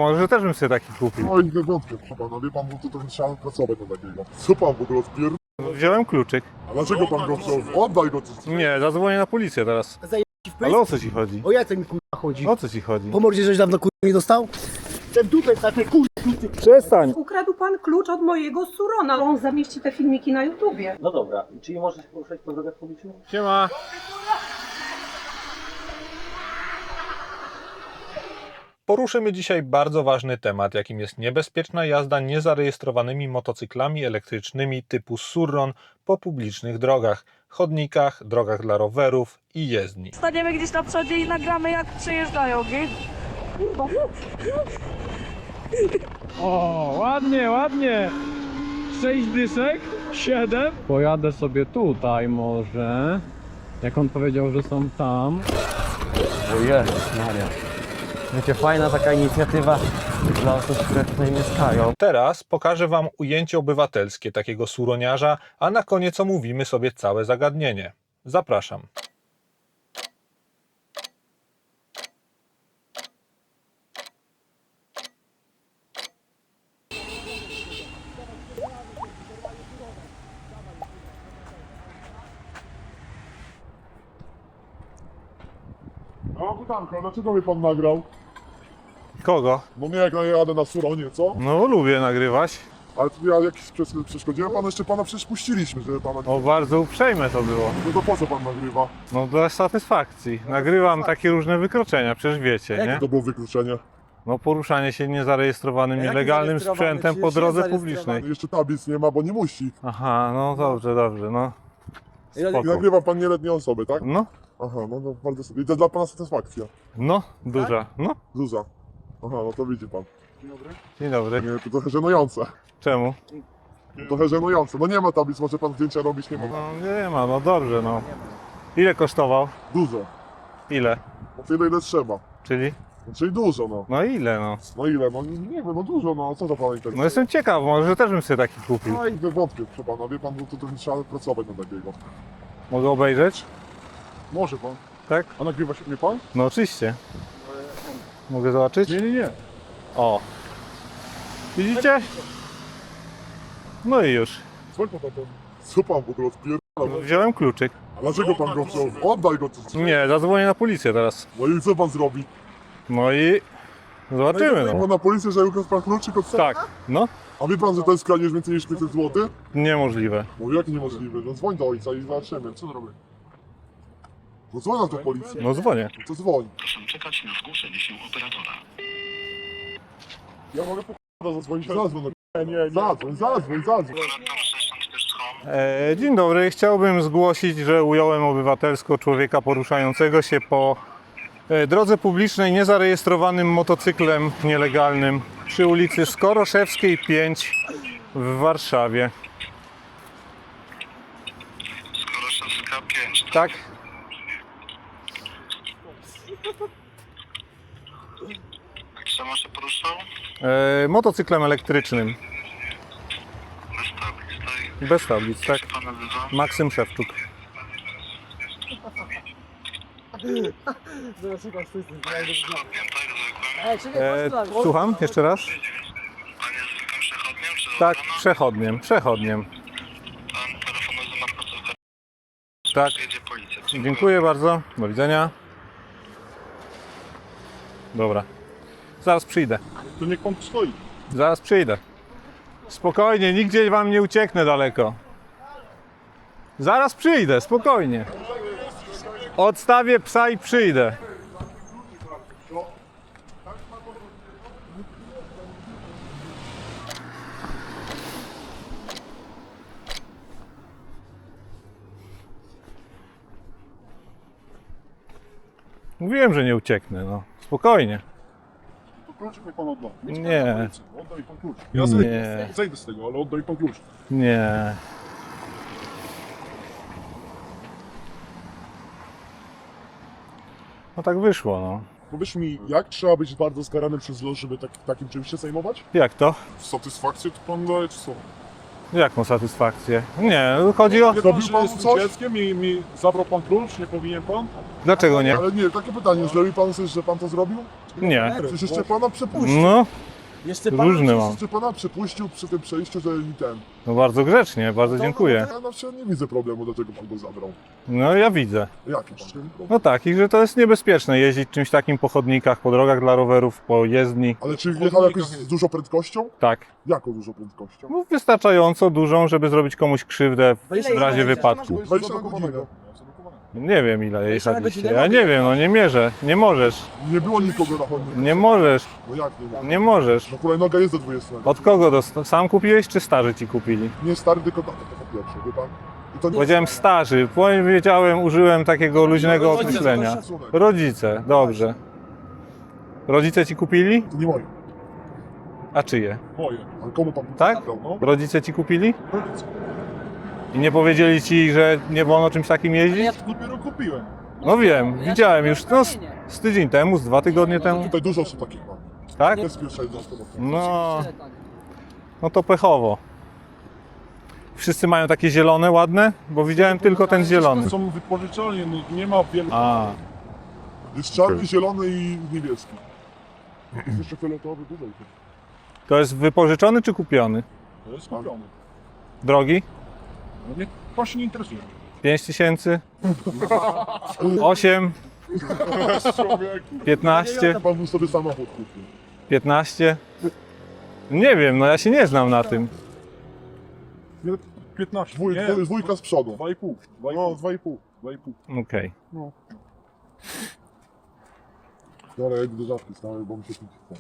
Może też bym sobie taki kupił. No i nie wątpię, proszę pana, wie pan, bo to trochę trzeba pracować na takiego. Co pan w ogóle odpier... Wziąłem kluczyk. A dlaczego pan go chciał? Oddaj go! Nie, zadzwonię na policję teraz. Ale o co ci chodzi? O Jacek mi kurwa chodzi. O co ci chodzi? Po mordzie żeś dawno kurwa nie dostał? Ten dupę takie kurwa. Przestań! Ukradł pan klucz od mojego surona. On zamieści te filmiki na YouTubie. No dobra, czyli możesz poruszać po drogach publicznych? Siema. Poruszymy dzisiaj bardzo ważny temat, jakim jest niebezpieczna jazda niezarejestrowanymi motocyklami elektrycznymi typu Surron po publicznych drogach, chodnikach, drogach dla rowerów i jezdni. Staniemy gdzieś na przodzie i nagramy jak przejeżdżają, nie? O, ładnie, ładnie. 6 dyszek, 7. Pojadę sobie tutaj może. Jak on powiedział, że są tam. O Jezus Maria. Wiecie, fajna taka inicjatywa dla osób, które tutaj mieszkają. Teraz pokażę Wam ujęcie obywatelskie takiego suroniarza, a na koniec omówimy sobie całe zagadnienie. Zapraszam. No pytanko, a dlaczego mnie pan nagrał? Kogo? No nie, jak ja jadę na Suronie, co? No lubię nagrywać. Ale to ja jakiś przeszkodziłem panu, jeszcze pana przecież puściliśmy, żeby pana... O, bardzo uprzejme to było. No to po co pan nagrywa? No dla satysfakcji. Nagrywam takie różne wykroczenia, przecież wiecie, nie? To było wykluczenie. No poruszanie się niezarejestrowanym, Jaki nielegalnym zarejestrowany? sprzętem po Przecież drodze jest publicznej. No jeszcze tablic nie ma, bo nie musi. Aha, no dobrze, no. I Spoko. nagrywa pan nieletnie osoby, tak? No, Aha, no to bardzo sobie. I to dla pana satysfakcja. no, duża, no. Zuza. Aha, no to widzi pan. Dzień dobry. Nie, to trochę żenujące. Czemu? Trochę żenujące. No nie ma tablic, może pan zdjęcia robić, nie ma. No nie ma, no dobrze, no. Ile kosztował? Dużo. Ile? No tyle ile trzeba. Czyli? No, czyli dużo, no. No ile, no? No ile? No nie wiem, no dużo, no co to pana interesuje? No jestem ciekaw, może też bym sobie taki kupił. No i nie wątpię, proszę pana, wie pan, bo to trochę trzeba pracować na takiego. Mogę obejrzeć? Może pan. Tak? A nagrywa się mnie pan? No oczywiście. Mogę zobaczyć? Nie. O. Widzicie? No i już. Co pan w ogóle odpierdala? Wziąłem kluczyk. A dlaczego pan go chciał? Oddaj go! Nie, zadzwonię na policję teraz. No i co pan zrobi? No i zobaczymy, No no. na policję, że ukradł pan kluczyk od Tak, no. A wie pan, że to jest kradzież więcej niż 500 zł? Niemożliwe. No jak niemożliwe? No dzwoń do ojca i zobaczymy, co zrobię. No dzwoń na tę policję. No dzwonię. No to dzwoń. Proszę czekać na zgłoszenie się operatora. Ja mogę po zadzwonić. Zadzwoń. Nie. Zadzwoń. Dzień dobry, chciałbym zgłosić, że ująłem obywatelsko człowieka poruszającego się po drodze publicznej niezarejestrowanym motocyklem nielegalnym przy ulicy Skoroszewskiej 5 w Warszawie. Skoroszewska 5. Tak? Czemu się poruszał? Motocyklem elektrycznym. Bez tablic, tak? Bez tablic, tak? Pan nazywa? Maksym Szewczuk. Przechodniem, tak? Zwykłym? Słucham, jeszcze raz? Pan jest zwykłym przechodniem, czy Tak, ochrona? przechodniem. Pan telefonuje do Markowca. Tak. Jedzie policja. Dziękuję bardzo, do widzenia. Dobra, zaraz przyjdę. To niech pan stoi. Zaraz przyjdę. Spokojnie, nigdzie wam nie ucieknę daleko. Zaraz przyjdę, spokojnie. Odstawię psa i przyjdę. Mówiłem, że nie ucieknę, no. Spokojnie. To kluczyk niech pan odda. Nie. Oddaj pan klucz. Nie. Ja zejdę z tego, ale oddaj pan klucz. Nie. No tak wyszło, no. Powiedz mi, jak trzeba być bardzo skaranym przez los, żeby takim czymś się zajmować? Jak to? Satysfakcję to pan daje, czy co? Jaką satysfakcję? Nie, chodzi o... Zrobił pan Jestem coś? dzieckiem i mi zabrał pan klucz, nie powinien pan? Dlaczego nie? Ale nie, takie pytanie, zrobił pan coś, że pan to zrobił? Nie. Przecież jeszcze pana przepuścił. No, Jeszcze różny mam. Jeszcze pana przepuścił przy tym przejściu, że i ten. No bardzo grzecznie, bardzo dziękuję. Ja na przykład nie widzę problemu, dlaczego pan go zabrał. No ja widzę. Jaki pan? No takich, że to jest niebezpieczne jeździć czymś takim po chodnikach, po drogach dla rowerów, po jezdni. Ale czy jechał jakoś z dużą prędkością? Tak. Jaką dużą prędkością? No, wystarczająco dużą, żeby zrobić komuś krzywdę w razie wypadku. 20 na godzinę. Nie wiem ile jechaliście. Ja nie wiem, no nie mierzę. Nie możesz. Nie było nikogo na chodniku. Nie możesz. No jak nie ma? Nie możesz. No hulajnoga jest do 20. Od kogo dostał? Sam kupiłeś czy starzy ci kupili? Nie stary, tylko tata, to po pierwsze, wie pan? I to nie Powiedziałem starzy. Powiedziałem, użyłem takiego luźnego określenia. Rodzice, dobrze. Rodzice ci kupili? To nie moje. A czyje? Moje. Ale komu pan Tak? No, Rodzice ci kupili? Rodzice. I nie powiedzieli ci, że nie wolno czymś takim jeździć? Dopiero kupiłem. No wiem, widziałem już no, z tydzień temu, z 2 tygodnie temu. Tutaj dużo osób takich ma. Tak? Bezpieczeństwo. No to pechowo. Wszyscy mają takie zielone, ładne? Bo widziałem tylko ten zielony. Są wypożyczalnie, no nie ma wielu. A, Jest czarny, zielony i niebieski. Jest jeszcze fioletowy, dużo ich jest. to jest wypożyczony czy kupiony? To jest kupiony. Drogi? No nie, pan się nie interesuje. 5000? 8? 15? Pan by sobie samochód kupił. 15? Nie wiem, no ja się nie znam na tym. Nie, 15. Nie, Dwójka z przodu. 2,5. No, 2,5. 2,5. Okej. Dobra, ja idę do żabki stałej, bo mi się pić chce.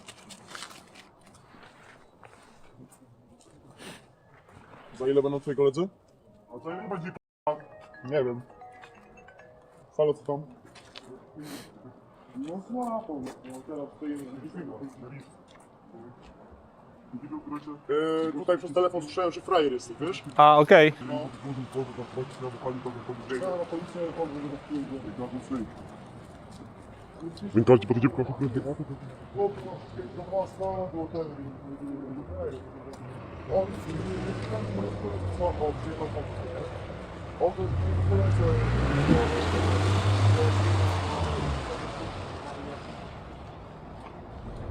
Za ile będą twoi koledzy? A to nie będzie nie wiem. Halo, co tam? No słabo, no teraz stoimy tutaj przez telefon słyszałem, że frajer jesteś, wiesz? A, okej. No. Wynkajcie po to dziewko.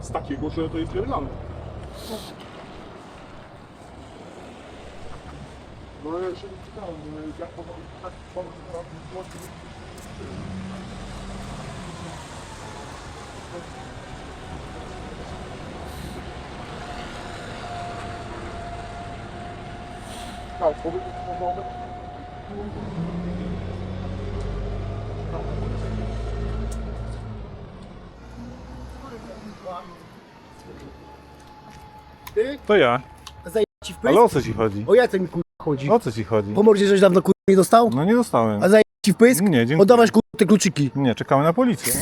Z takiego, że to jest nielegalne. No ja się nie czytałem, jak to tak tak, powiedz, To ja. Ci w pysk? Ale o co ci chodzi? O jace mi kurwa chodzi? O co ci chodzi? Po mordzie żeś dawno kurwa nie dostał? No nie dostałem. A ci w pysk? Nie, dziękuję. Oddawać kurwa te kluczyki. Nie, czekamy na policję.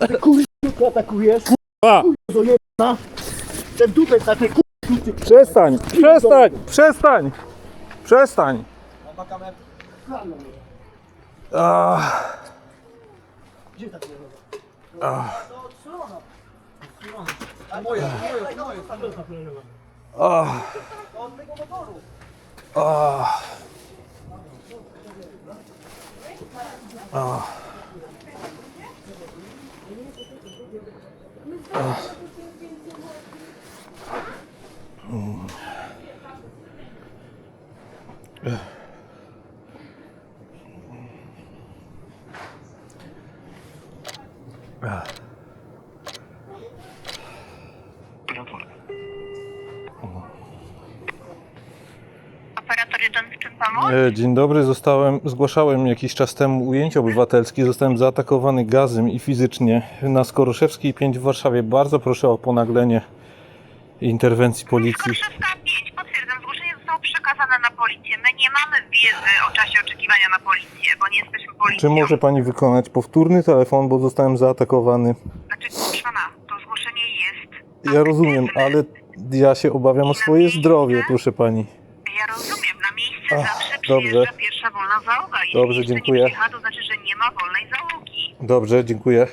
Ty kurwa atakujesz? A! Zojebna. Ten dupek na te kurwa. Przestań! Przestań! Przestań! Przestań! Gdzie ta Operator 1, w czym pomóc? Dzień dobry, zgłaszałem jakiś czas temu ujęcie obywatelskie. Zostałem zaatakowany gazem i fizycznie na Skoroszewskiej 5 w Warszawie. Bardzo proszę o ponaglenie interwencji policji. Skoroszewska 5, potwierdzam, zgłoszenie zostało przekazane na policję. My nie mamy wiedzy o czasie oczekiwania na policję, bo nie jesteśmy policją. Czy może pani wykonać powtórny telefon, bo zostałem zaatakowany? Znaczy, proszę pana, to zgłoszenie jest... Ja rozumiem, ale ja się obawiam o swoje zdrowie, proszę pani. Ja rozumiem, na miejsce zawsze dobrze. przyjeżdża pierwsza wolna załoga. Jeśli Dobrze, jeszcze dziękuję. nie przyjecha, to znaczy, że nie ma wolnej załogi. Dobrze, dziękuję.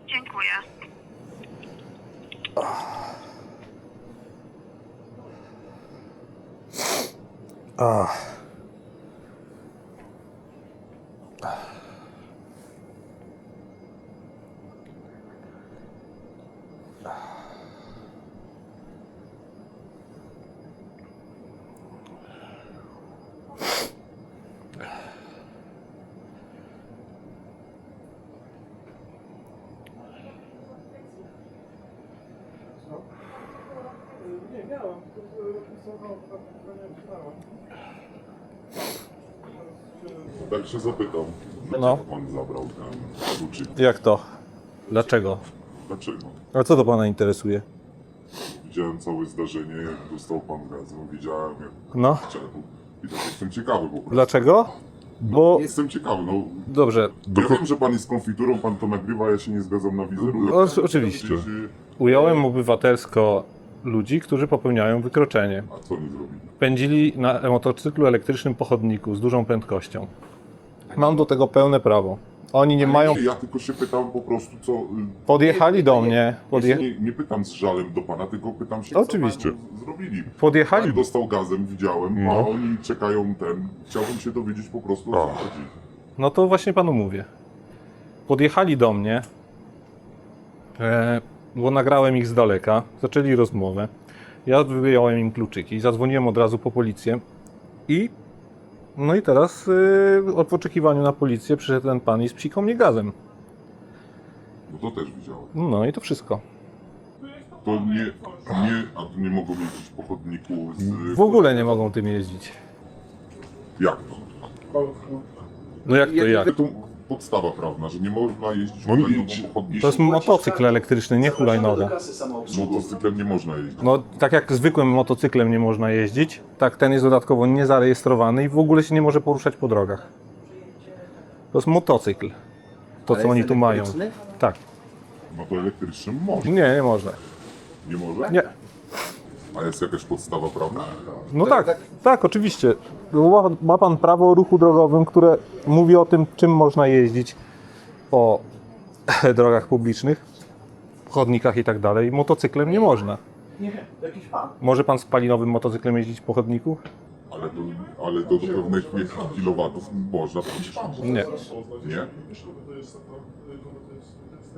Dziękuję. Tak się zapytam. No. Dlaczego pan zabrał ten kluczyk? Jak to? Dlaczego? Dlaczego? A co to pana interesuje? Widziałem całe zdarzenie, jak dostał pan gazem, widziałem jak No. chciałem. I tak jestem ciekawy po prostu. Dlaczego? Bo... Jestem ciekawy, no. Dobrze. Ja wiem, że pan jest konfiturą, pan to nagrywa, ja się nie zgadzam na wizerunek. Oczywiście. Przecież, Ująłem obywatelsko ludzi, którzy popełniają wykroczenie. A co oni zrobili? Pędzili na motocyklu elektrycznym po chodniku z dużą prędkością. Mam do tego pełne prawo. Oni nie mają... Ja tylko się pytam po prostu, co... Podjechali do mnie. Nie pytam z żalem do pana, tylko pytam się, Oczywiście. co panu zrobili. Podjechali... Pan dostał gazem, widziałem, No. a oni czekają ten... Chciałbym się dowiedzieć po prostu, o co chodzi. No to właśnie panu mówię. Podjechali do mnie, bo nagrałem ich z daleka, zaczęli rozmowę. Ja wyjąłem im kluczyki, zadzwoniłem od razu po policję i no i teraz w oczekiwaniu na policję przyszedł ten pan i spsikał mnie gazem. No to też widziałem. No i to wszystko. To a tu nie mogą jeździć po chodniku z... W ogóle nie mogą tym jeździć. Jak to? No jak to jak? To podstawa prawna, że nie można jeździć hulajnogą po chodniku. To jest motocykl elektryczny, nie hulajnoga. Motocyklem nie można jeździć. No tak jak zwykłym motocyklem nie można jeździć, tak ten jest dodatkowo niezarejestrowany i w ogóle się nie może poruszać po drogach. To jest motocykl. To co oni tu mają. Tak. No to elektrycznym można. Nie można. Nie może? Nie. A jest jakaś podstawa prawna? No tak, oczywiście. Ma pan prawo o ruchu drogowym, które mówi o tym, czym można jeździć po drogach publicznych, chodnikach i tak dalej. Motocyklem nie można. Nie, jakiś pan. Może pan spalinowym motocyklem jeździć po chodniku? Ale do pewnych kilowatów można przecież. Nie. Nie?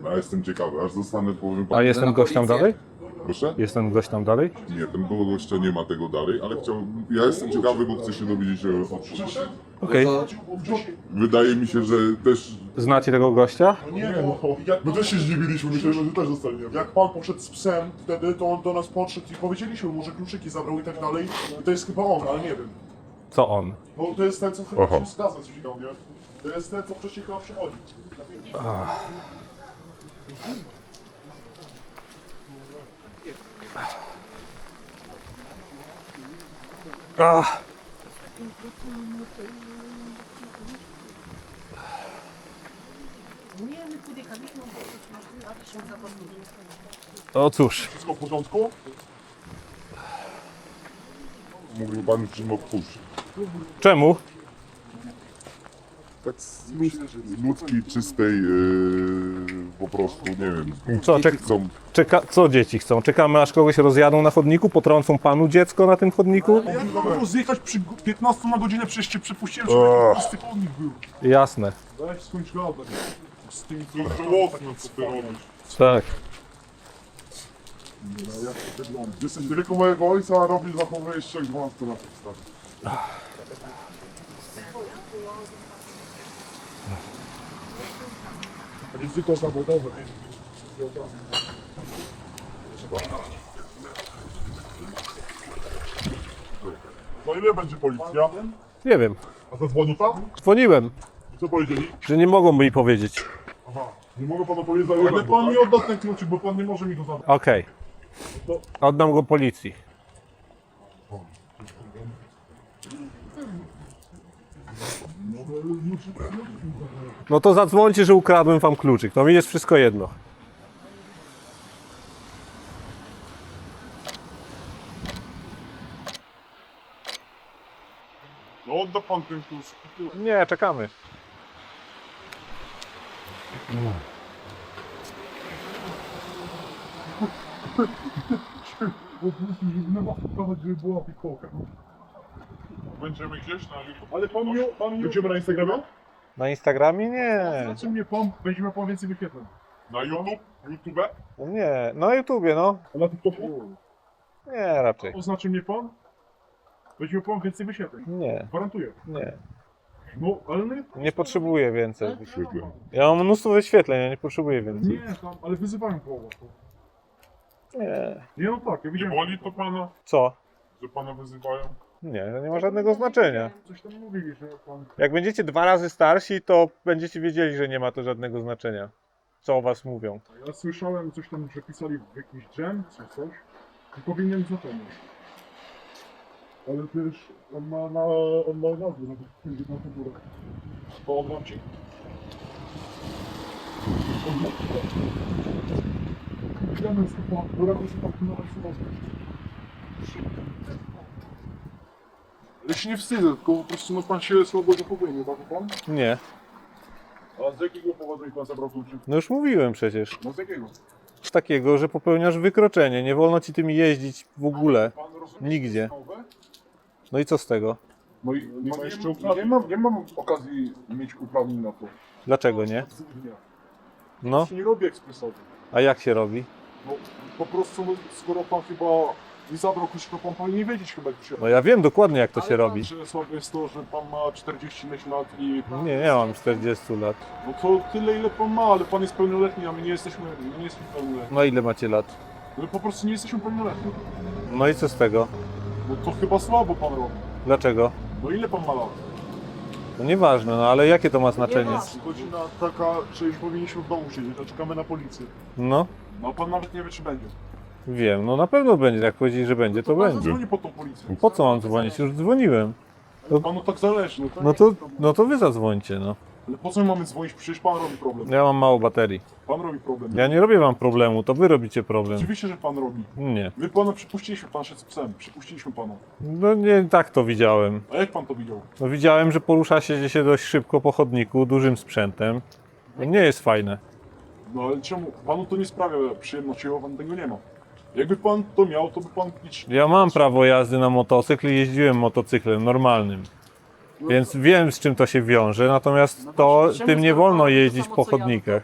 No, ja jestem ciekawy, aż zostanę, powiem A jest ten gość tam dalej? Proszę? Jest ten gość tam dalej? Nie, ten gościa nie ma tego dalej, ale ja jestem ciekawy, bo chcę się dowiedzieć o przyszłości. Okej. Wydaje mi się, że też... Znacie tego gościa? Nie, my też się zdziwiliśmy, myśleliśmy, że też zostaniemy. Jak pan poszedł z psem wtedy, to on do nas podszedł i powiedzieliśmy mu, że kluczyki zabrał i tak dalej. I to jest chyba on, ale nie wiem. Co on? No to jest ten, co chyba się zgadza, coś tam, nie? To jest ten, co wcześniej chyba przychodzi. O cóż. Wszystko w porządku? Mówił pan, że mógł puszczyć. Czemu? Tak z ludzkiej, czystej, po prostu, nie wiem. Co, Chcą... co dzieci chcą? Czekamy aż kogoś rozjadą na chodniku? Potrącą panu dziecko na tym chodniku? Ja nie mogę zjechać przy 15 na godzinę, przecież cię przepuściłem, żeby to prosty chodnik był. Jasne. Weź skończ gadać. Z tymi żołądkami, co ty robisz. Tak. Jesteś tylko mojego ojca, a robisz zachowujesz się jak 12 lat. Ryzyko zawodowe. No ile będzie policja? Nie wiem. A zadzwoni pan? Dzwoniłem, Co powiedzieli? że nie mogą mi powiedzieć. Aha, nie mogę panu powiedzieć, Ale pan mi odda ten kluczyk, bo pan nie może mi go zabrać. Okej. Oddam go policji. No to zadzwońcie, że ukradłem wam kluczyk. To mi jest wszystko jedno. No odda pan ten klucz. Nie, czekamy. Żeby była pikołka. Będziemy gdzieś na YouTube. Ale pan będziemy na Instagramie? Na Instagramie nie. Znaczy mnie pan, będziemy pan więcej wyświetleń. Na YouTube? YouTube? Nie, na YouTubie no. A na TikToku? Nie, raczej. Oznaczy mnie pan? Będziemy pan więcej wyświetleń. Nie, Gwarantuję. nie. No, ale Nie potrzebuję więcej. Ja mam mnóstwo wyświetleń, ja nie potrzebuję więcej. nie, tam, ale wyzywają połowę. Nie. Nie no tak, ja widziałem. Nie boli to pana, Co? że pana wyzywają? Nie, to nie ma żadnego znaczenia. Coś tam mówili, że pan... Jak będziecie 2 razy starsi, to będziecie wiedzieli, że nie ma to żadnego znaczenia. Co o was mówią. Ja słyszałem coś tam, że pisali w jakiś dżem, czy coś. I powinienem zapomnieć. Ale też on ma nazwę na tą górę. To oddam ci. Wiemy, że to góra to się tak narysować. Ale się nie wstydzę, tylko po prostu no pan się słabo zachowuje, nie uważa pan? Nie. A z jakiego powodu mi pan zabrał kluczyk? No już mówiłem przecież. No z jakiego? Z takiego, że popełniasz wykroczenie. Nie wolno ci tym jeździć w ogóle. Pan rozumie, Nigdzie. że to jest nowe? No i co z tego? No i nie mam okazji mieć uprawnień na to. Dlaczego nie? No, się nie robi ekspresowo. a jak się robi? No, po prostu, no, skoro pan chyba nie zabrał kluczyka, pan powinien wiedzieć chyba, jak się No ja wiem dokładnie jak to się robi. Że słabe jest to, że pan ma 40 lat i... Nie, ja mam 40 lat. No to tyle, ile pan ma, ale pan jest pełnoletni, a my nie jesteśmy pełnoletni. No ile macie lat? My po prostu nie jesteśmy pełnoletni. No i co z tego? No to chyba słabo pan robi. Dlaczego? No ile pan ma lat? No nieważne, no ale jakie to ma znaczenie? Godzina taka, że już powinniśmy w domu siedzieć, a czekamy na policję. No, No pan nawet nie wie, czy będzie. wiem, no na pewno będzie. Jak powiedzieli, że będzie, to Pan będzie. zadzwoni po tą policję. Po co mam dzwonić? Już dzwoniłem. Panu tak zależy. No to No to wy zadzwońcie, no. Ale po co my mamy dzwonić? Przecież pan robi problem. Ja mam mało baterii. Pan robi problem. Ja nie robię wam problemu, to wy robicie problem. Oczywiście, że pan robi. Nie. My pana przypuściliśmy, pan szedł z psem. Przypuściliśmy pana. No nie tak to widziałem. A jak pan to widział? No widziałem, że porusza się dość szybko po chodniku, dużym sprzętem. To nie jest fajne. No ale czemu? Panu to nie sprawia przyjemności, bo pan tego nie ma. Jakby pan to miał, to by pan liczył. Ja mam prawo jazdy na motocykl i jeździłem motocyklem normalnym. Więc wiem, z czym to się wiąże, natomiast to tym nie wolno jeździć po chodnikach.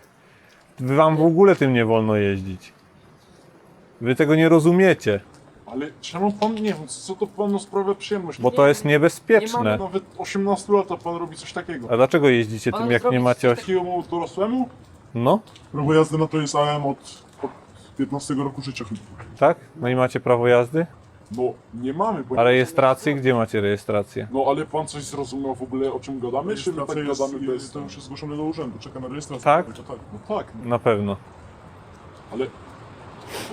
Wam w ogóle tym nie wolno jeździć. Wy tego nie rozumiecie, Ale czemu pan nie wiem, co to panu sprawia przyjemność? bo to jest niebezpieczne. Nawet 18 lat, a pan robi coś takiego. A dlaczego jeździcie tym, jak nie macie Takiemu dorosłemu? No, Prawo jazdy na to jest AM od 15 roku życia chyba. tak? No i macie prawo jazdy? No nie mamy, bo... A rejestrację? Gdzie macie rejestrację? No ale pan coś zrozumiał w ogóle, o czym gadamy? Czy my tak gadamy bez... To już jest zgłoszone do urzędu, czeka na rejestrację. Tak? To tak. No tak, Na pewno. ale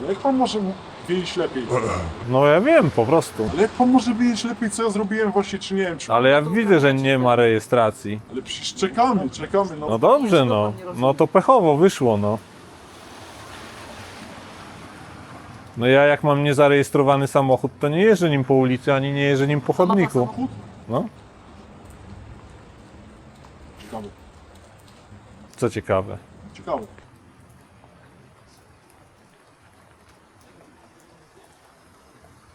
jak pan może wiedzieć lepiej? No ja wiem, po prostu. Ale jak pan może wiedzieć lepiej, co ja zrobiłem właśnie, czy nie wiem, czy... Ale ja widzę, że nie ma rejestracji. Ale przecież czekamy, no. No dobrze, no. No to pechowo wyszło, no. No ja jak mam niezarejestrowany samochód, to nie jeżdżę nim po ulicy, ani nie jeżdżę nim po chodniku. Samochód? No, Ciekawe, co ciekawe. ciekawe.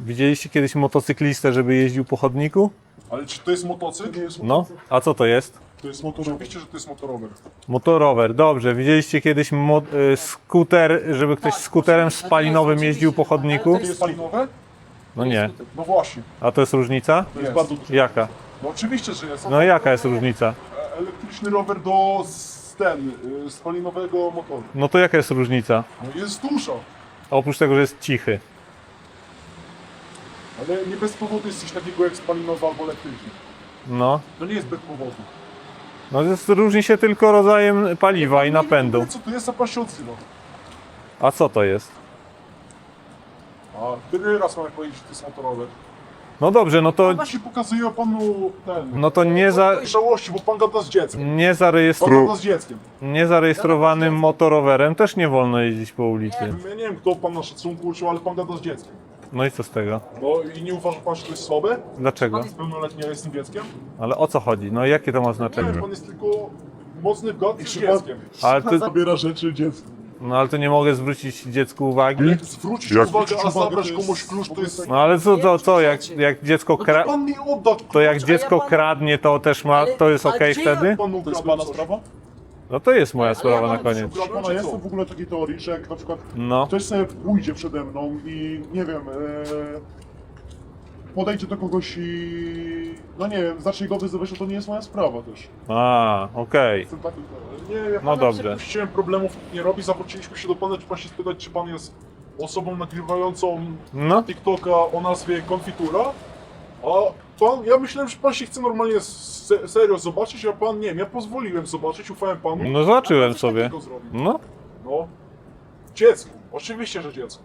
Widzieliście kiedyś motocyklistę, żeby jeździł po chodniku? Ale czy to jest motocykl? Nie jest No, a co to jest? To jest motorower. Oczywiście, że to jest motorower. Motorower, dobrze. Widzieliście kiedyś skuter, żeby ktoś skuterem spalinowym jeździł po chodniku? To jest spalinowe? No nie. No właśnie. A to jest różnica? To jest bardzo duże. Jaka? No oczywiście, że jest. No jaka jest różnica? Elektryczny rower do spalinowego motoru. No to jaka jest różnica? No jest duża. Oprócz tego, że jest cichy. Ale nie bez powodu jest coś takiego jak spalinowy albo elektryczny. No. To nie jest bez powodu. No różni się tylko rodzajem paliwa i napędu. Co to jest, a pan się odzywa? A co to jest? A który raz mamy powiedzieć, że to jest motorower? No dobrze, no to, Właśnie pokazuje panu ten... no to Żałości, bo pan gada z dzieckiem. Pan gada z dzieckiem. niezarejestrowanym motorowerem też nie wolno jeździć po ulicy. Ja nie wiem, kto pan na szacunku uczył, ale pan gada z dzieckiem. No i co z tego? No i nie uważa pan, że to jest słabe? Dlaczego? Pan jest pełnoletni, a jestem dzieckiem? Ale o co chodzi? No jakie to ma Nie znaczenie? wiem, pan jest tylko mocny w gadce z dzieckiem. Ale ty, Zabiera rzeczy dziecku. No ale to nie mogę zwrócić dziecku uwagi? Zwrócić Jak uwagę, zwrócić a uwagę, zabrać to jest- komuś klucz, to jest... No ale co, jak dziecko No to kra... pan mi odda To jak klucz, dziecko kradnie, to też ma, to jest okej wtedy? panu To jest ukradłem pana coś. sprawa? No to jest moja sprawa na koniec. Ukradł Pana czy jest co? w ogóle takiej teorii, że jak na przykład No. ktoś sobie pójdzie przede mną i nie wiem, podejdzie do kogoś i no nie wiem, zacznie go wyzywać, to nie jest moja sprawa też. A, okej. Jestem taki, nie, ja No pana dobrze. przepuściłem, problemów nie robi, zawróciliśmy się do pana, czy pan się spytać, czy pan jest osobą nagrywającą No. TikToka o nazwie Konfitura, a pan, ja myślałem, że pan się chce normalnie serio zobaczyć, a pan nie wiem, ja pozwoliłem zobaczyć, ufałem panu. No zobaczyłem a pan coś sobie. takiego zrobił. No. No, dziecku, oczywiście, że dziecku.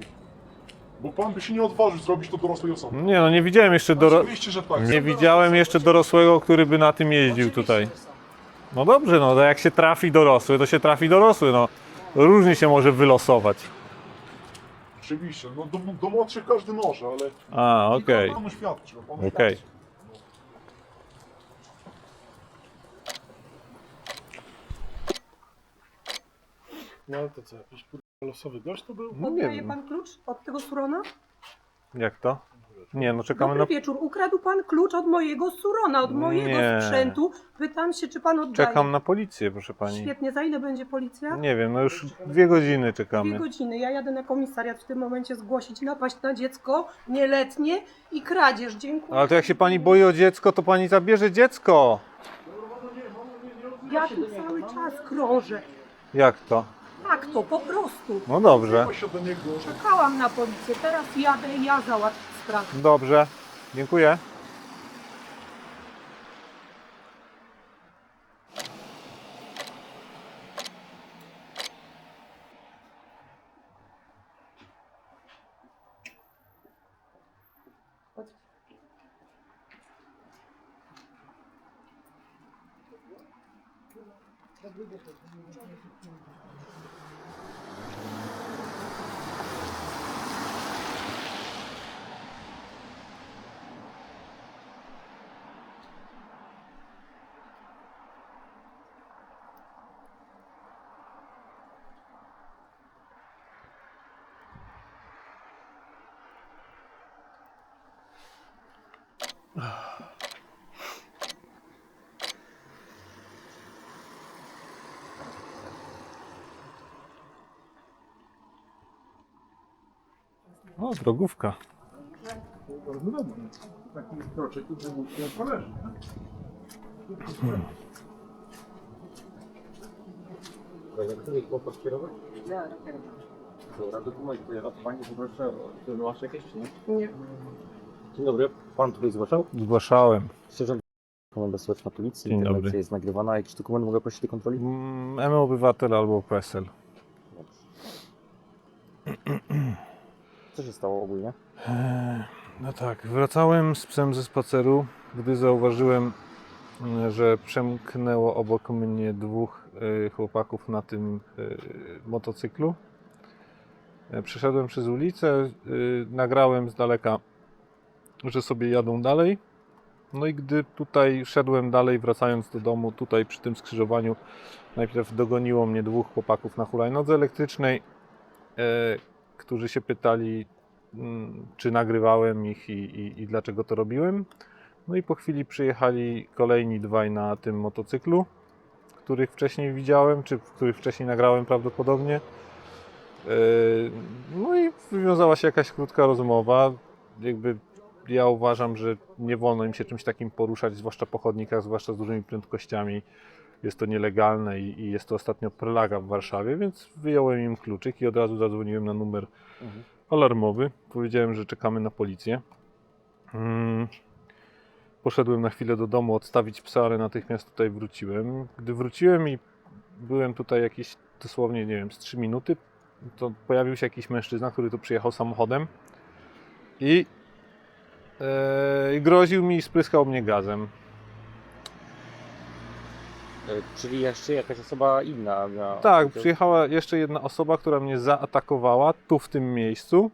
Bo pan by się nie odważył zrobić to dorosłej osobie. Nie no, nie widziałem jeszcze Oczywiście, że tak. Nie widziałem jeszcze dorosłego, który by na tym jeździł tutaj. No dobrze, no to jak się trafi dorosły, to się trafi dorosły, no. Różnie się może wylosować. Oczywiście, no do młodszych każdy może, ale... A, okej. I to panu świadczy, no, panu Okej. świadczy. No ale to co, jakiś losowy gość to był? No nie Oddaje wiem. pan klucz od tego surona? Jak to? Nie, no czekamy Dobry na... wieczór. Ukradł pan klucz od mojego surona, od mojego Nie. sprzętu. Pytam się, czy pan oddaje. Czekam na policję, proszę pani. Świetnie. Za ile będzie policja? Nie wiem, no już 2 godziny 2 czekamy. godziny. Ja jadę na komisariat w tym momencie zgłosić napaść na dziecko nieletnie i kradzież. Dziękuję. Ale to jak się pani boi o dziecko, to pani zabierze dziecko. Ja tu cały czas krążę. Jak to? Tak to, po prostu. No dobrze. Się do niego... Czekałam na policję, teraz jadę i ja załatwię sprawę. Dobrze. Dziękuję. O, drogówka. Taki kroczek, który mu się należy. Chcesz kłopot kierować? Dobra, dokumenty od pani poproszę, masz jakieś czy nie? Nie. Dzień dobry, pan tutaj zgłaszał? Zgłaszałem. Sierżant Komenda Stołeczna Policji, Dzień interwencja dobry. jest nagrywana. Jakiś dokument mogę prosić do kontroli? M-Obywatel albo PESEL. Co się stało ogólnie? No tak, wracałem z psem ze spaceru, gdy zauważyłem, że przemknęło obok mnie 2 chłopaków na tym motocyklu. Przeszedłem przez ulicę, nagrałem z daleka, że sobie jadą dalej. No i gdy tutaj szedłem dalej, wracając do domu, tutaj przy tym skrzyżowaniu, najpierw dogoniło mnie 2 chłopaków na hulajnodze elektrycznej, którzy się pytali, czy nagrywałem ich i dlaczego to robiłem. No i po chwili przyjechali kolejni 2 na tym motocyklu, których wcześniej widziałem, czy których wcześniej nagrałem prawdopodobnie. No i wywiązała się jakaś krótka rozmowa. Jakby ja uważam, że nie wolno im się czymś takim poruszać, zwłaszcza po chodnikach, zwłaszcza z dużymi prędkościami. Jest to nielegalne i jest to ostatnio prelaga w Warszawie, więc wyjąłem im kluczyk i od razu zadzwoniłem na numer alarmowy. Powiedziałem, że czekamy na policję. Poszedłem na chwilę do domu odstawić psa, ale natychmiast tutaj wróciłem. Gdy wróciłem i byłem tutaj jakieś dosłownie, nie wiem, z 3 minuty, to pojawił się jakiś mężczyzna, który tu przyjechał samochodem i groził mi i spryskał mnie gazem. Czyli jeszcze jakaś osoba inna? Tak, przyjechała jeszcze jedna osoba, która mnie zaatakowała tu w tym miejscu.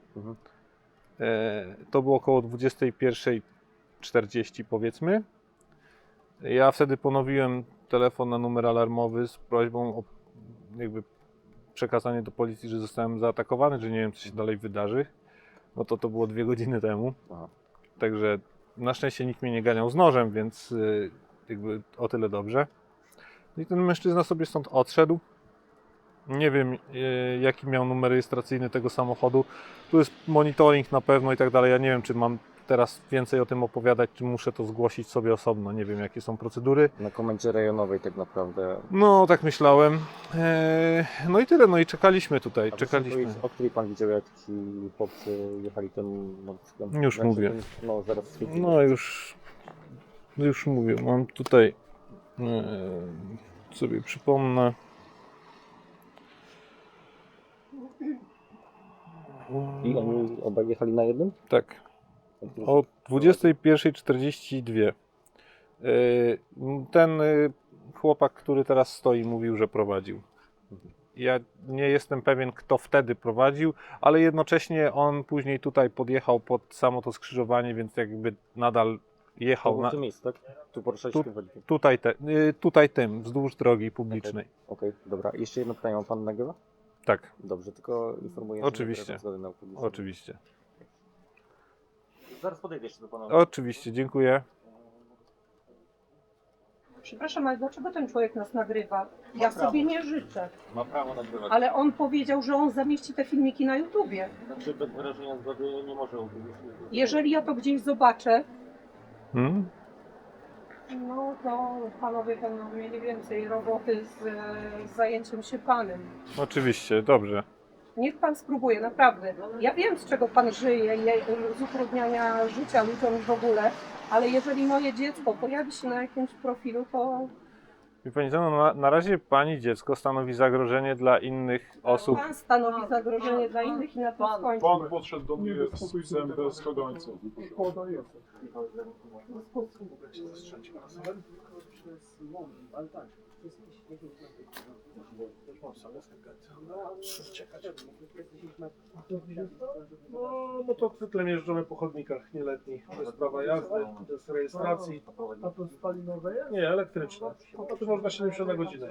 To było około 21:40 powiedzmy. Ja wtedy ponowiłem telefon na numer alarmowy z prośbą o jakby przekazanie do policji, że zostałem zaatakowany, że nie wiem, co się dalej wydarzy. No to było 2 godziny temu. Aha. Także na szczęście nikt mnie nie ganiał z nożem, więc jakby o tyle dobrze. No i ten mężczyzna sobie stąd odszedł. Nie wiem, jaki miał numer rejestracyjny tego samochodu. Tu jest monitoring na pewno i tak dalej. Ja nie wiem, czy mam teraz więcej o tym opowiadać, czy muszę to zgłosić sobie osobno. Nie wiem, jakie są procedury. Na komendzie rejonowej tak naprawdę. No, tak myślałem. No i tyle, no i czekaliśmy tutaj, A czekaliśmy. O której pan widział, jak ci chłopcy jechali tym motocyklem? Już Jak mówię. się ten- No zaraz świeci. No już mówię, mam tutaj, sobie przypomnę. I oni obaj jechali na jednym? Tak, o 21:42. Ten chłopak, który teraz stoi, mówił, że prowadził. Ja nie jestem pewien, kto wtedy prowadził, ale jednocześnie on później tutaj podjechał pod samo to skrzyżowanie, więc jakby nadal To jechał było na, w tym miejscu, tak? Tu poruszałeś Tu- się tym. tutaj tym, wzdłuż drogi publicznej. Okej, dobra. Jeszcze jedno pytanie, pan nagrywa? Tak, Dobrze, tylko informuję, Oczywiście. że nie zgody na upublicznienie. oczywiście. Zaraz podejdę jeszcze do pana. Oczywiście, dziękuję. Przepraszam, ale dlaczego ten człowiek nas nagrywa? Ja sobie nie życzę. Ma prawo nagrywać. Ale on powiedział, że on zamieści te filmiki na YouTubie. Znaczy bez wyrażenia zgody nie może upublicznić. Jeżeli ja to gdzieś zobaczę, Hmm? no to panowie będą mieli więcej roboty z zajęciem się panem. Oczywiście, dobrze. Niech pan spróbuje, naprawdę. Ja wiem, z czego pan żyje, z utrudniania życia ludziom w ogóle, ale jeżeli moje dziecko pojawi się na jakimś profilu, to Wie pani co, no na razie pani dziecko stanowi zagrożenie dla innych osób. pan stanowi zagrożenie dla innych i na tym skończy. Pan podszedł do mnie z psem bez kagańca. No, motocyklem jeżdżamy po chodnikach nieletnich. Bez prawa jazdy, bez rejestracji. A to spalinowe jest? Nie, elektryczne. A to można 70 na godzinę.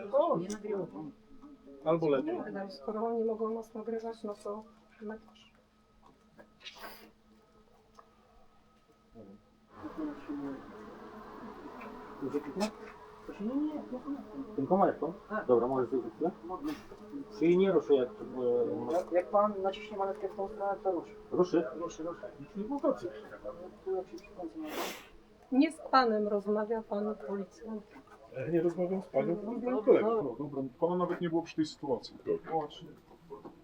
Albo lepiej. Skoro oni mogą nas nagrywać, no to my też. Tylko masz to? Dobra, możesz wyjść chwilę? Czyli nie ruszy jak... Jak pan naciśnie manetkę w tą stronę, to ruszy. Ruszy? Ruszy. Nie z panem rozmawia pan policjant. Ja nie rozmawiam z panią, tylko z moim kolegą. No dobra, pana nawet nie było przy tej sytuacji. Właśnie.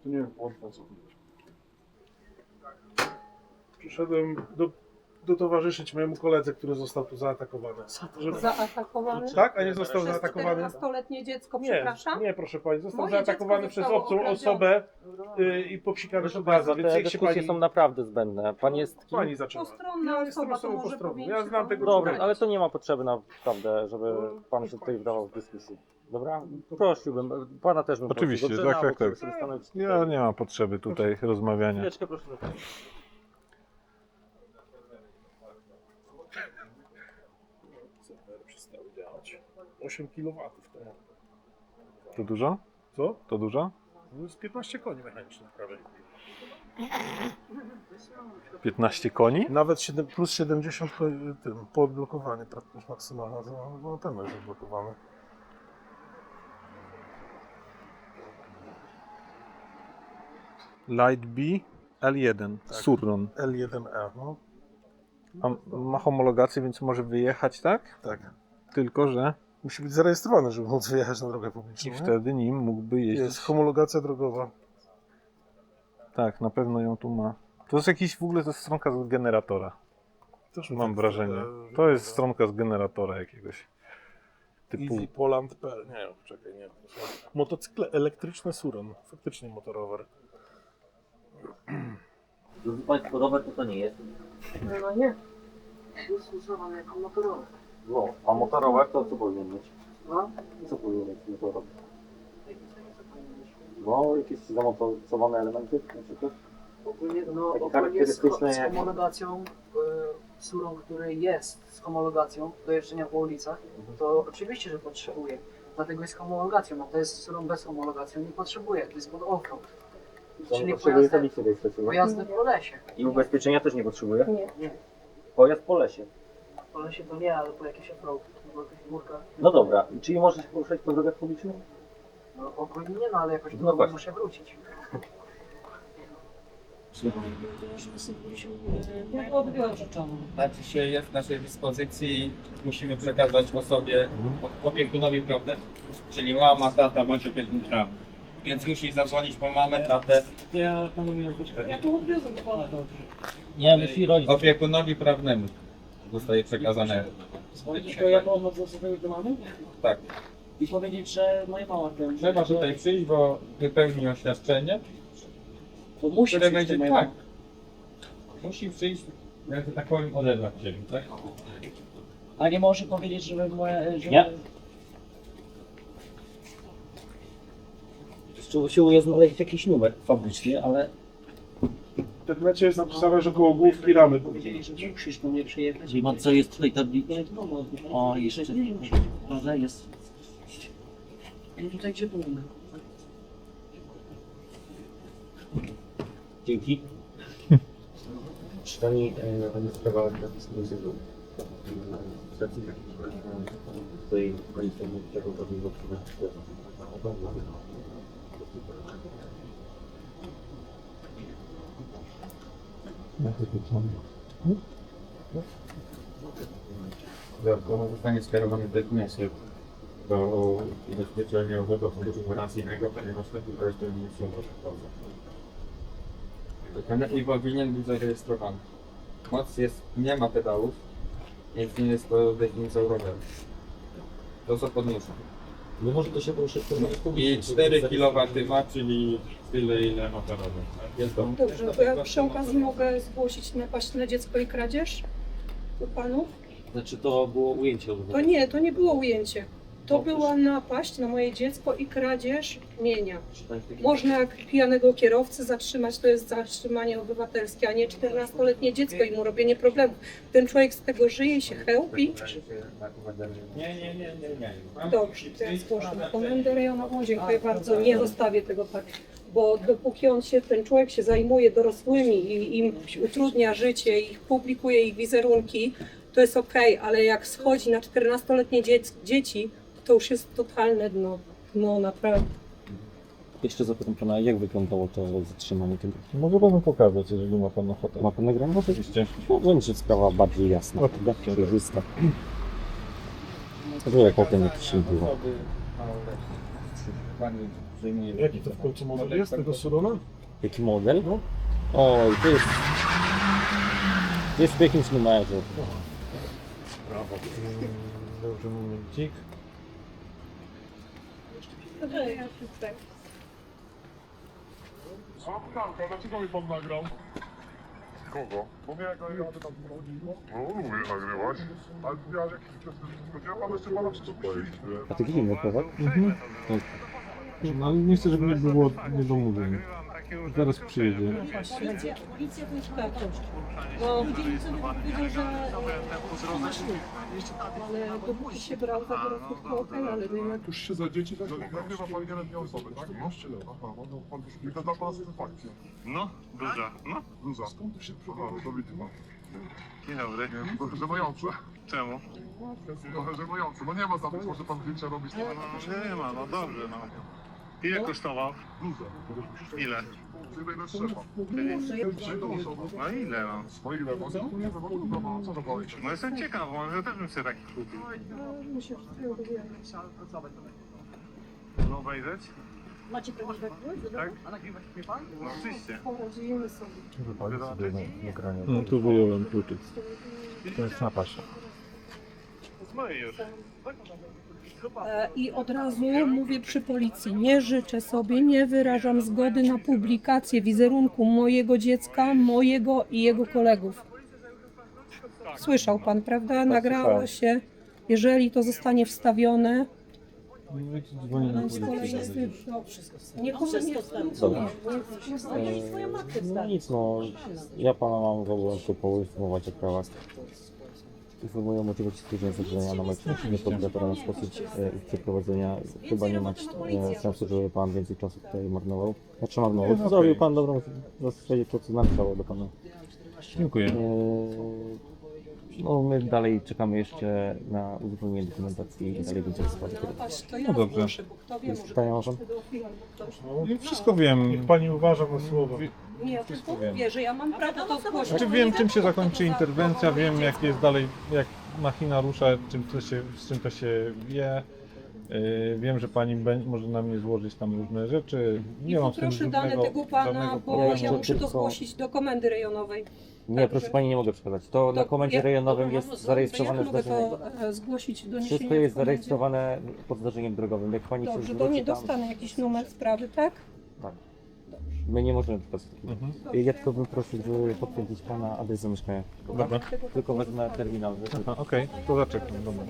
To nie wiem, pan co powiedzieć. Przyszedłem do towarzyszyć mojemu koledze, który został tu zaatakowany. Żeby... Zaatakowany? Tak, a nie został Przez zaatakowany? 14-letnie dziecko, Nie, przepraszam? nie, proszę pani, został Moje zaatakowany dziecko przez zostało obcą okradzione. osobę i popsikany Proszę tu bardzo, bardzo, więc te jak się dyskusje pani... są naprawdę zbędne. Pan jest kim? Pani zaczyna. Postronna Ja jestem osoba to osobą może postronną. powinien Ja się znam pan tego Dobra, wybrać. ale to nie ma potrzeby naprawdę, żeby pan się tutaj wdawał w dyskusję. Dobra? Prosiłbym, pana też bym Oczywiście, prosił. tak, Dobrze, tak, na tak. bok sobie stanąć. Ja nie mam potrzeby tutaj rozmawiania. Chwileczkę, proszę. Przestały działać. 8 kW to. To dużo? Co? To dużo? To jest 15 koni mechanicznych prawie. 15 koni? Nawet 7, plus 70 tym, po odblokowaniu praktycznie maksymalna, no ten jest odblokowany. Light B L1 Surron. L1E, no Ma homologację, więc może wyjechać, tak? tak. Tylko, że Musi być zarejestrowany, żeby móc wyjechać na drogę publiczną. i nie? wtedy nim mógłby jeździć. Jest homologacja drogowa. Tak, na pewno ją tu ma. To jest jakiś w ogóle to jest stronka z generatora. Też Mam wrażenie. To jest stronka z generatora jakiegoś. Typu. EasyPoland.pl. Nie, czekaj, nie. To są motocykle elektryczne Suron. Faktycznie motorower. Drodzy Państwo, rower to nie jest. No nie. Jest używany jako motorowy. No, a motorower to co powinien mieć? No? Co powinien mieć motorower? No, jakieś zamocowane elementy na przykład? Ogólnie, no, Takie ogólnie z charakterystyczne jak- homologacją, Suron, który jest z homologacją do jeżdżenia po ulicach, to oczywiście, że potrzebuje. Dlatego jest homologacją, a to jest którą bez homologacji nie potrzebuje, to jest pod offroad. Czyli Potrzebuje tablicy rejestracyjnej. pojazdy po lesie. I ubezpieczenia też nie potrzebuje? Nie, Pojazd po lesie. po lesie to nie, ale po jakiejś offroad, po jakichś górkach. No dobra, czyli możesz się poruszać po drogach publicznych? No ogólnie nie, no ale jakoś No drogą właśnie. muszę wrócić. Ja to odbiorę. Znaczy się jest w naszej dyspozycji, musimy przekazać osobie, opiekunowi prawdę, czyli mama, tata bądź opiekun prawny. Więc musi zadzwonić po mamę, tatę. Ja to odbiorę do pana. Nie, musi rodzic. Opiekunowi prawnemu zostaje przekazane. To ja mam zadzwonić do mamy? Tak. I powiedzieć, że moja mama ten... Trzeba tutaj przyjść, bo wypełni oświadczenie, To musi które przyjść będzie do mojej tak. mamy. Musi przyjść, jak to tak powiem, odebrać ciebie, tak? A nie może powiedzieć, że moja... Że... Nie. Usiłuję znaleźć jakiś numer fabrycznie, ale... W internecie jest napisane, że koło główki ramy. Powiedzieli, że musisz do mnie przyjechać. Ma co jest tutaj tablica? O, jeszcze. Prawda jest. No tutaj gdzie powinno? Dzięki. Czy pani sprawa dyskusji stacji tutaj państwo tego pewnego Dodatkowo zostanie skierowany wniosek do ubezpieczeniowego funduszu gwarancyjnego, ponieważ taki projekt nie są doszkodowy. I powinien być zarejestrowany. Moc jest, nie ma pedałów, więc nie jest to definicją roweru. To co podnoszę. No może to się poruszyć I 4 kW ma, czyli tyle ile ma to rower. Jest to. Dobrze, to ja przy okazji mogę zgłosić napaść na dziecko i kradzież do panów? Znaczy to było ujęcie To nie było ujęcie. To była napaść na moje dziecko i kradzież mienia. Można jak pijanego kierowcę zatrzymać, to jest zatrzymanie obywatelskie, a nie 14-letnie dziecko i mu robienie problemów. Ten człowiek z tego żyje, się chełpi. Nie. Dobrze, to ja zgłoszę na komendę rejonową. Dziękuję bardzo. Nie zostawię tego tak, bo dopóki ten człowiek się zajmuje dorosłymi i im utrudnia życie, ich publikuje ich wizerunki, to jest okej, ale jak schodzi na 14-letnie dzieci, to już jest totalne dno. No naprawdę. Jeszcze zapytam pana, jak wyglądało to zatrzymanie tego? Mogę panu pokazać, jeżeli ma pan ochotę. Ma pan nagrane? Oczywiście. No, będzie sprawa bardziej jasna. Przejrzysta. To jak potem jakiś nie było. Jaki to w końcu model jest tego Surona? Jaki model? No. Oj, to jest w jakimś numerze. Brawo. Dobrze, momencik. A dlaczego mi pan nagrał? Kogo? Bo mnie jak jadę tam chodziło. No, lubię nagrywać. Ale ja jakiś czas chodziłem, pan jeszcze pana przeczytaliśmy. A ty gdzie tak? No ale nie chcę, żeby nie było niedomówień. Zaraz przyjedzie. Policja to jest wartość. Bo widzieli sobie powiedział, że ale dopóki się brał za dorosłych, to okej, ale nie ma. Już się za dzieci tak nagrywa pan nieletnie osoby, tak? No, aha, no pan już mi da pan satysfakcję. No, duża. No, Luza. Skąd tu się przychodzi? To widzi pan. dzień dobry. Nie, to trochę żenujące. Czemu? Trochę żenujące, bo nie ma zapis, może pan zdjęcia robić. No, nie ma, no dobrze, no. Ile kosztował? Luza. Ile? Tyle ile trzeba. No ile, no? No ile? No nie wiem, co to powiedz? No jestem ciekaw, może też bym sobie taki kupił. No obejrzeć? Macie prawo wejść? Tak? A nagrywać mnie pan? No oczywiście. Poradzimy sobie. Wypalić sobie nagranie. No tu wyjąłem kluczyk. To jest napaść. No i już. I od razu mówię przy policji, nie życzę sobie, nie wyrażam zgody na publikację wizerunku mojego dziecka, mojego i jego kolegów. Słyszał pan, prawda? Nagrało się. Jeżeli to zostanie wstawione, Dzwonię na policję. niech ona nie Dobra. wstępuje. No nic, no. Ja pana mam w obowiązku poinformować o prawach. informuję o możliwości stwierdzenia zagrożenia na meczu prokuratora na sposób ich przeprowadzenia. Chyba nie ma sensu, żeby pan więcej czasu tutaj marnował. Znaczy marnował. Zrobił pan dobrą, w zasadzie to, co należało do pana. Dziękuję. No my dalej czekamy jeszcze na uzupełnienie dokumentacji i dalej będzie sprawy. No dobrze. Bo kto wie, może Pytania ma pan? pedofilem, bo ktoś... No, wszystko wiem. Niech pani uważa na słowa. Nie, ja tylko mówię, że ja mam prawo to zgłosić. Znaczy wiem, czym się zakończy interwencja, wiem, jak jest dalej, jak machina rusza, z czym to się wie. Wiem, że pani może na mnie złożyć tam różne rzeczy. Nie mam z tym Proszę dane żadnego tego pana, żadnego bo problemu. ja muszę to tylko- zgłosić do komendy rejonowej. Nie, Także- proszę pani, nie mogę przekazać. To na komendzie ja- rejonowym dobra, jest no, zarejestrowane to jak mogę zdarzenie. to zgłosić doniesienie Wszystko jest w komendzie? zarejestrowane pod zdarzeniem drogowym. Jak pani się Dobrze, to zwróci nie tam... dostanę jakiś numer sprawy, tak? Tak. My nie możemy przekazać takiego. Ja tylko bym prosił, żeby potwierdzić pana adres zamieszkania. Dobra. Tylko wezmę terminal. Aha, okej, to zaczekam. Dobra.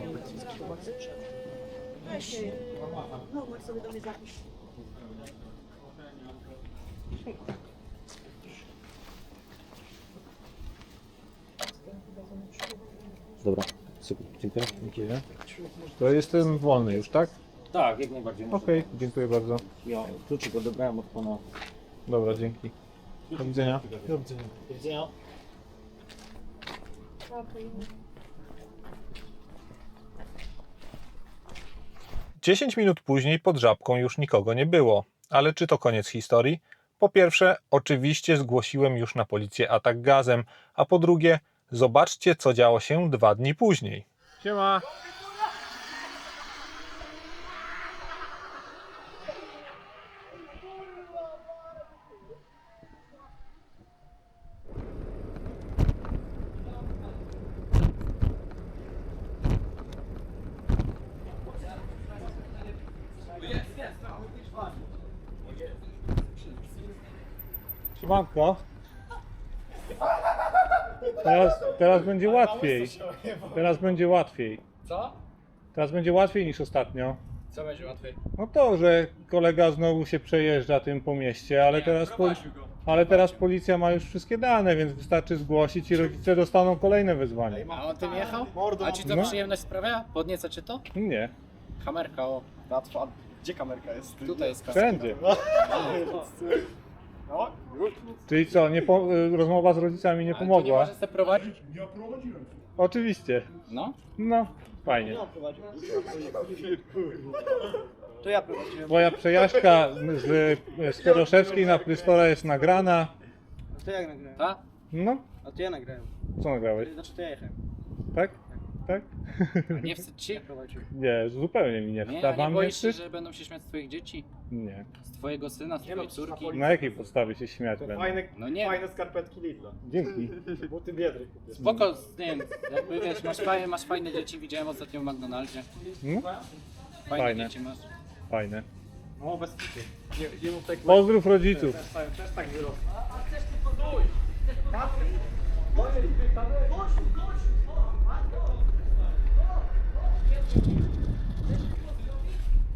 Dobra, super, dziękuję. Dziękuję. To jestem wolny już, tak? Tak, jak najbardziej. Okej, dziękuję bardzo. Ja kluczyk odebrałem od pana. Dobra, dzięki. Do widzenia. Do widzenia. Dziesięć minut później pod Żabką już nikogo nie było. Ale czy to koniec historii? Po pierwsze, oczywiście zgłosiłem już na policję atak gazem, a po drugie, zobaczcie, co działo się 2 dni później. Siema. Siemanko. Teraz będzie łatwiej. Teraz będzie łatwiej. Co? Teraz będzie łatwiej niż ostatnio. Co będzie łatwiej? No to, że kolega znowu się przejeżdża tym po mieście, ale teraz policja ma już wszystkie dane, więc wystarczy zgłosić i rodzice dostaną kolejne wezwanie. A on tym jechał? A ci to No. przyjemność sprawia? Podnieca cię to? Nie, Kamerka, o. Łatwo. Gdzie kamerka jest? Tutaj jest kamerka. wszędzie. Czyli co, rozmowa z rodzicami nie Ale to nie pomogła? możesz sobie prowadzić? Ja prowadziłem. Oczywiście. No. No, fajnie. To ja prowadziłem. Moja przejażdżka z Skoroszewskiej na Prystora jest nagrana. To jak nagrałem? Ta? No, A to ja nagrałem. co nagrałeś? Znaczy to ja jechałem. Tak? Tak? Nie wstyd ci? Prowadziłem. Nie, zupełnie mi nie Nie, a wstawam. nie Nie boisz się, wstyd? że będą się śmiać z twoich dzieci? Nie. Z twojego syna, z twojej córki? Na jakiej podstawie się śmiać będę? No nie. Fajne skarpetki Lidla. Dzięki. Buty Biedry kupię. Spoko, nie wiem, jakby wiesz, masz fajne dzieci, widziałem ostatnio w McDonaldzie. No, Fajne Fajne. dzieci masz. fajne. No bez kitu. Nie mów tak. Pozdrów rodziców. Też tak wyrosł.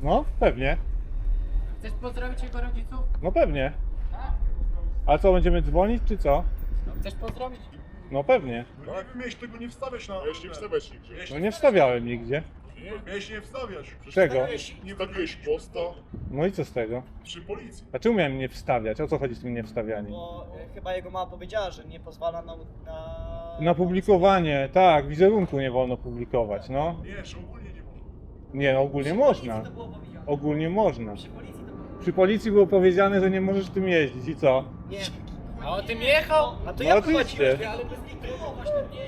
No, pewnie. Chcesz pozdrowić jego rodziców? No pewnie. A co, będziemy dzwonić, czy co? No, chcesz pozdrowić? No pewnie. No jak miałeś tego nie wstawiać na... Miałeś nie wstawiać nigdzie. No nie wstawiałem nigdzie. Nie, miałeś nie wstawiać. Przecież Czego? Nie wstawiłeś posta No i co z tego? przy policji. A czemu miałem nie wstawiać? O co chodzi z tym nie wstawianiem? Bo chyba jego mama powiedziała, że nie pozwala na... Na publikowanie, tak, wizerunku nie wolno publikować, no. Nie, że ogólnie nie wolno. Nie, no ogólnie można. Ogólnie można. Przy policji było powiedziane, że nie możesz tym jeździć i co? Nie. A on tym jechał? A to No ja oczywiście. prowadziłem, ale bez nikogo właśnie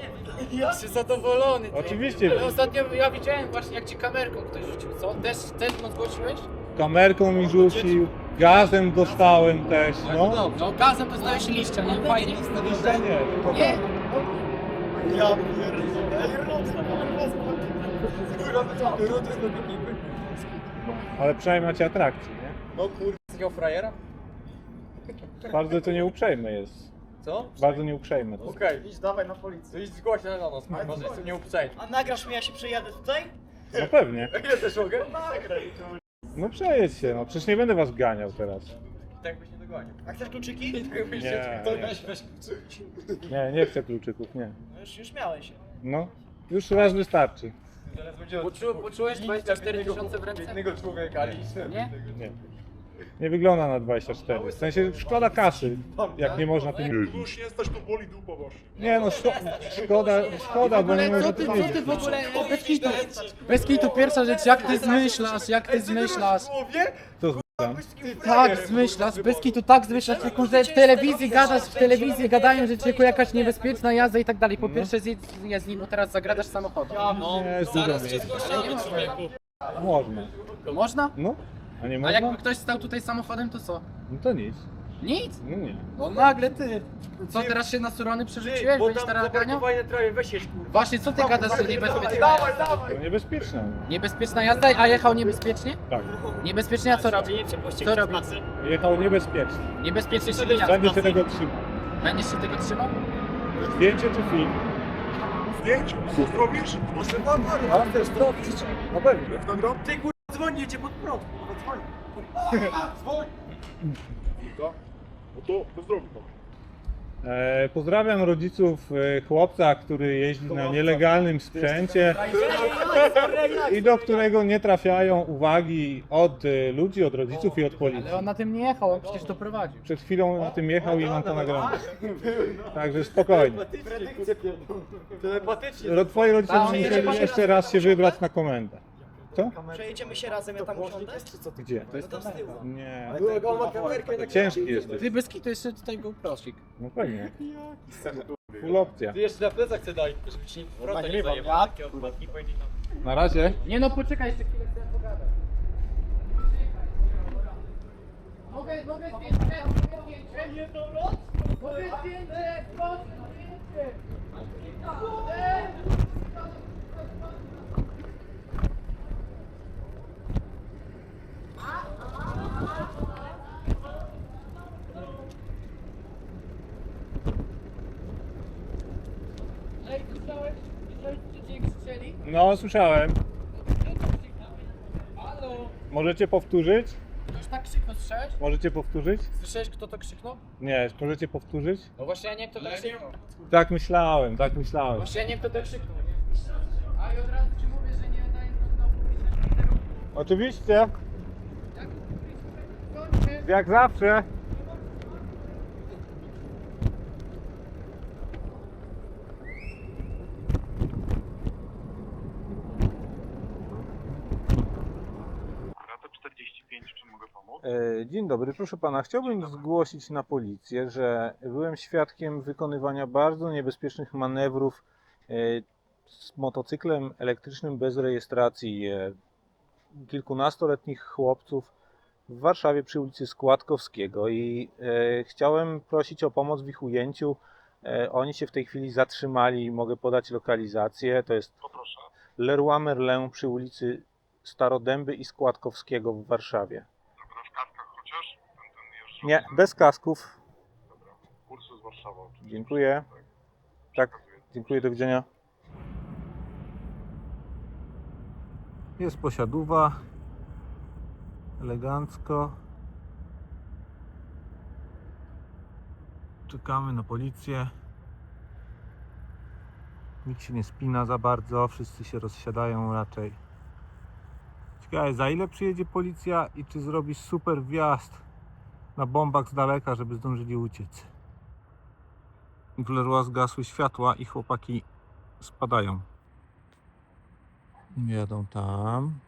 nie. Jesteś zadowolony. Ty. Oczywiście. Ale ostatnio ja widziałem właśnie jak ci kamerką ktoś rzucił, co? Też mu zgłosiłeś? Kamerką mi rzucił, gazem dostałem też, no. No gazem dostałeś liścia, nie? Fajnie. Liścia nie, tylko Nie. Ja pierdolę. ale przynajmniej macie atrakcję, nie? No kurde. Z takiego frajera? Bardzo to nieuprzejme jest. Co? Bardzo nieuprzejme. Okej, idź dawaj na policję. Idź zgłośno na nas, może jestem nieuprzejmy. A nagrasz mnie, ja się przejadę tutaj? No pewnie. Ile też mogę? Nagraj. No przejedź się, no przecież nie będę was ganiał teraz. Tak byś nie dogonił. A chcesz kluczyki? Nie, To nie. weź kluczyki. Nie, nie chcę kluczyków, nie. No już miałeś. No, Już raz wystarczy. Poczułeś 24 tysiące w ręce? Jednego człowieka, Nie? Nie. Nie wygląda na 24. W sensie szkoda kasy, jak nie można tym jeździć. Już nie stać, to boli dupa właśnie. Nie no, szkoda, bo nie można tym Co ty jeździć. w ogóle, bez kitu, pierwsza rzecz, jak ty zmyślasz, To z***am. tak zmyślasz, bez kitu tak zmyślasz, tylko że w telewizji gadają, że tylko jakaś niebezpieczna jazda i tak dalej. Po pierwsze jest nim, bo teraz zagradasz samochodem. Nie, jest dużo miejsca. Można. Można? No, a nie A można? jakby ktoś stał tutaj samochodem, to co? No to nic. Nic? No nie. No nagle ty. Co, teraz się na surony przerzuciłeś? Będziesz teraz ganiał? Właśnie, co ty gadasz, że niebezpieczna jazda? To niebezpieczne. Niebezpieczna jazda, a jechał niebezpiecznie? Tak. Niebezpiecznie, a co robi? Co robi? Jechał niebezpiecznie. Niebezpiecznie, czyli jak? Będę się tego trzymał. Będziesz się tego trzymał? Zdjęcie czy film? Zdjęcie, co zrobisz? Proszę pana, A, też zrobić. Na pewno. jak nagram? No to zrobi pan. Pozdrawiam rodziców chłopca, który jeździ na nielegalnym sprzęcie i do którego nie trafiają uwagi od ludzi, od rodziców i od policji. Ale on na tym nie jechał, on przecież to prowadził. Przed chwilą na tym jechał i mam to nagrane. Także spokojnie. Twoi rodzice musieli jeszcze raz się wybrać na komendę. Co? Przejedziemy się razem, ja tam usiądę? Gdzie? To jest tam z tyłu. Nie. Ciężki jesteś. Ty bez kitu jeszcze tutaj był prosik. No pewnie. Full opcja. Ty jeszcze na plecach chcę dać, żeby ci nie nie zajebał. Na razie. Nie no, poczekaj jeszcze chwilę, chcę pogadać. Mogę zdjęcie? Nie to roz? Mogę zdjęcie? Proszę, zdjęcie! Ej, słyszałeś, że cię krzyczeli? No, słyszałem. Halo? Możecie powtórzyć? Już tak krzyknął, słyszałeś? Możecie powtórzyć? Słyszałeś, kto to krzyknął? Nie, możecie powtórzyć? No właśnie, ja nie wiem, kto to krzyknął. Tak myślałem, tak myślałem. Właśnie, ja nie wiem, kto to krzyknął. A i od razu ci mówię, że nie daję zgody na publiczne literu. Oczywiście. Jak zawsze. Rata 45, czym mogę pomóc? Dzień dobry, proszę pana, chciałbym zgłosić na policję, że byłem świadkiem wykonywania bardzo niebezpiecznych manewrów z motocyklem elektrycznym bez rejestracji kilkunastoletnich chłopców w Warszawie przy ulicy Składkowskiego i chciałem prosić o pomoc w ich ujęciu. Oni się w tej chwili zatrzymali, mogę podać lokalizację, to jest Poproszę. Leroy Merlin przy ulicy Starodęby i Składkowskiego w Warszawie. Dobra, w kaskach chociaż? Ten jeżdżący. Nie, bez kasków. Dobra. Kursy z Warszawy oczywiście. Dziękuję. Tak, dziękuję, do widzenia. Jest posiadówa. Elegancko. Czekamy na policję. Nikt się nie spina za bardzo, wszyscy się rozsiadają raczej. Ciekawe, za ile przyjedzie policja i czy zrobi super wjazd na bombach z daleka, żeby zdążyli uciec. W Leroy zgasły światła i chłopaki spadają. Jadą tam.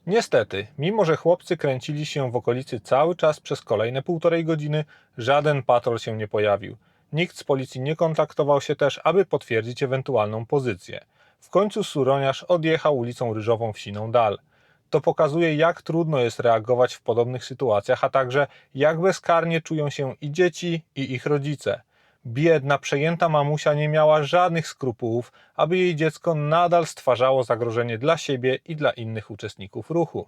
Niestety, mimo że chłopcy kręcili się w okolicy cały czas przez kolejne 1,5 godziny, żaden patrol się nie pojawił. Nikt z policji nie kontaktował się też, aby potwierdzić ewentualną pozycję. W końcu suroniarz odjechał ulicą Ryżową wsiną dal. To pokazuje, jak trudno jest reagować w podobnych sytuacjach, a także jak bezkarnie czują się i dzieci, i ich rodzice. Biedna, przejęta mamusia nie miała żadnych skrupułów, aby jej dziecko nadal stwarzało zagrożenie dla siebie i dla innych uczestników ruchu.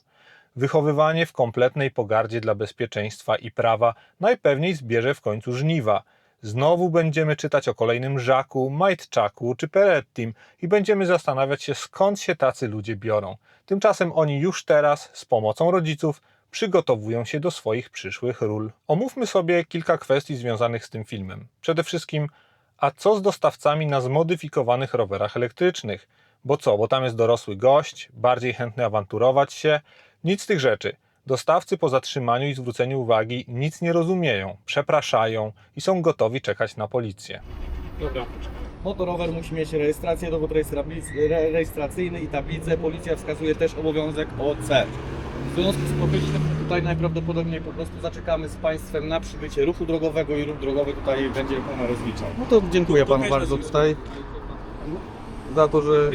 Wychowywanie w kompletnej pogardzie dla bezpieczeństwa i prawa najpewniej zbierze w końcu żniwa. Znowu będziemy czytać o kolejnym Żaku, Majtczaku czy Perettim i będziemy zastanawiać się, skąd się tacy ludzie biorą. Tymczasem oni już teraz, z pomocą rodziców, przygotowują się do swoich przyszłych ról. Omówmy sobie kilka kwestii związanych z tym filmem. Przede wszystkim A co z dostawcami na zmodyfikowanych rowerach elektrycznych? Bo co, bo tam jest dorosły gość, bardziej chętny awanturować się? Nic z tych rzeczy. Dostawcy po zatrzymaniu i zwróceniu uwagi nic nie rozumieją, przepraszają i są gotowi czekać na policję. Dobra. Motorower musi mieć rejestrację, dowód rejestracyjny i tablicę. Policja wskazuje też obowiązek OC. W związku z powyższym tutaj najprawdopodobniej po prostu zaczekamy z Państwem na przybycie ruchu drogowego i ruch drogowy tutaj będzie Pana rozliczał. No to dziękuję Panu bardzo tutaj za to, że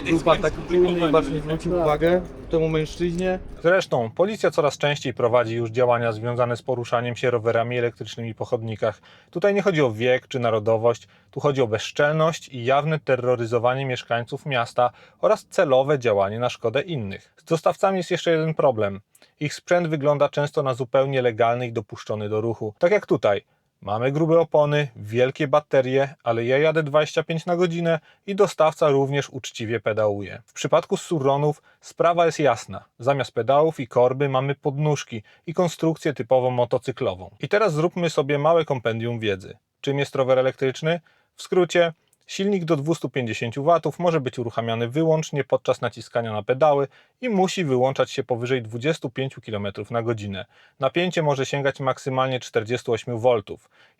był Pan taki czujny i bacznie zwrócił uwagę temu mężczyźnie. Zresztą policja coraz częściej prowadzi już działania związane z poruszaniem się rowerami elektrycznymi po chodnikach. Tutaj nie chodzi o wiek czy narodowość, tu chodzi o bezczelność i jawne terroryzowanie mieszkańców miasta oraz celowe działanie na szkodę innych. Z dostawcami jest jeszcze jeden problem. Ich sprzęt wygląda często na zupełnie legalny i dopuszczony do ruchu. Tak jak tutaj. Mamy grube opony, wielkie baterie, ale ja jadę 25 na godzinę i dostawca również uczciwie pedałuje. W przypadku Surronów sprawa jest jasna. Zamiast pedałów i korby mamy podnóżki i konstrukcję typowo motocyklową. I teraz zróbmy sobie małe kompendium wiedzy. Czym jest rower elektryczny? W skrócie, silnik do 250 W może być uruchamiany wyłącznie podczas naciskania na pedały i musi wyłączać się powyżej 25 km na godzinę. Napięcie może sięgać maksymalnie 48 V.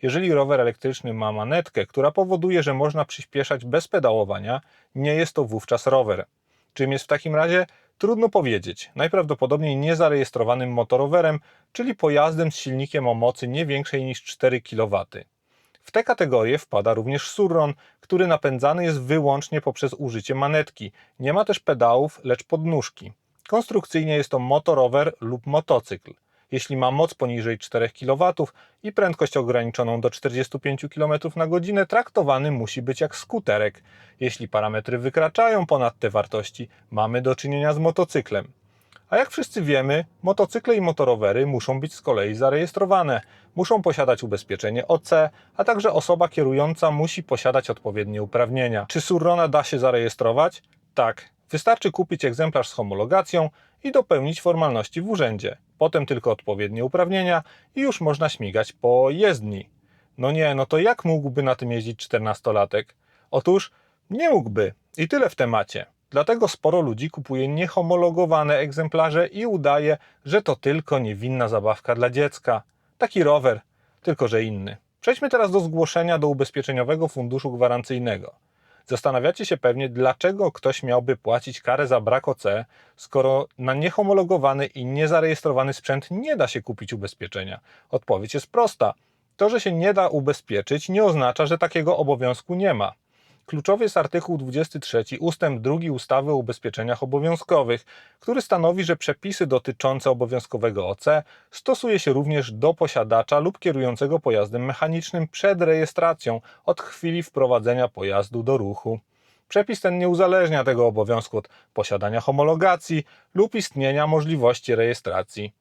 Jeżeli rower elektryczny ma manetkę, która powoduje, że można przyspieszać bez pedałowania, nie jest to wówczas rower. Czym jest w takim razie? Trudno powiedzieć. Najprawdopodobniej niezarejestrowanym motorowerem, czyli pojazdem z silnikiem o mocy nie większej niż 4 kW. W tę kategorię wpada również Surron, który napędzany jest wyłącznie poprzez użycie manetki. Nie ma też pedałów, lecz podnóżki. Konstrukcyjnie jest to motorower lub motocykl. Jeśli ma moc poniżej 4 kW i prędkość ograniczoną do 45 km na godzinę, traktowany musi być jak skuterek. Jeśli parametry wykraczają ponad te wartości, mamy do czynienia z motocyklem. A jak wszyscy wiemy, motocykle i motorowery muszą być z kolei zarejestrowane. Muszą posiadać ubezpieczenie OC, a także osoba kierująca musi posiadać odpowiednie uprawnienia. Czy Surrona da się zarejestrować? Tak. Wystarczy kupić egzemplarz z homologacją i dopełnić formalności w urzędzie. Potem tylko odpowiednie uprawnienia i już można śmigać po jezdni. No nie, no to jak mógłby na tym jeździć 14-latek? Otóż nie mógłby. I tyle w temacie. Dlatego sporo ludzi kupuje niehomologowane egzemplarze i udaje, że to tylko niewinna zabawka dla dziecka. Taki rower, tylko że inny. Przejdźmy teraz do zgłoszenia do Ubezpieczeniowego Funduszu Gwarancyjnego. Zastanawiacie się pewnie, dlaczego ktoś miałby płacić karę za brak OC, skoro na niehomologowany i niezarejestrowany sprzęt nie da się kupić ubezpieczenia. Odpowiedź jest prosta. To, że się nie da ubezpieczyć, nie oznacza, że takiego obowiązku nie ma. Kluczowy jest artykuł 23 ustęp 2 ustawy o ubezpieczeniach obowiązkowych, który stanowi, że przepisy dotyczące obowiązkowego OC stosuje się również do posiadacza lub kierującego pojazdem mechanicznym przed rejestracją od chwili wprowadzenia pojazdu do ruchu. Przepis ten nie uzależnia tego obowiązku od posiadania homologacji lub istnienia możliwości rejestracji.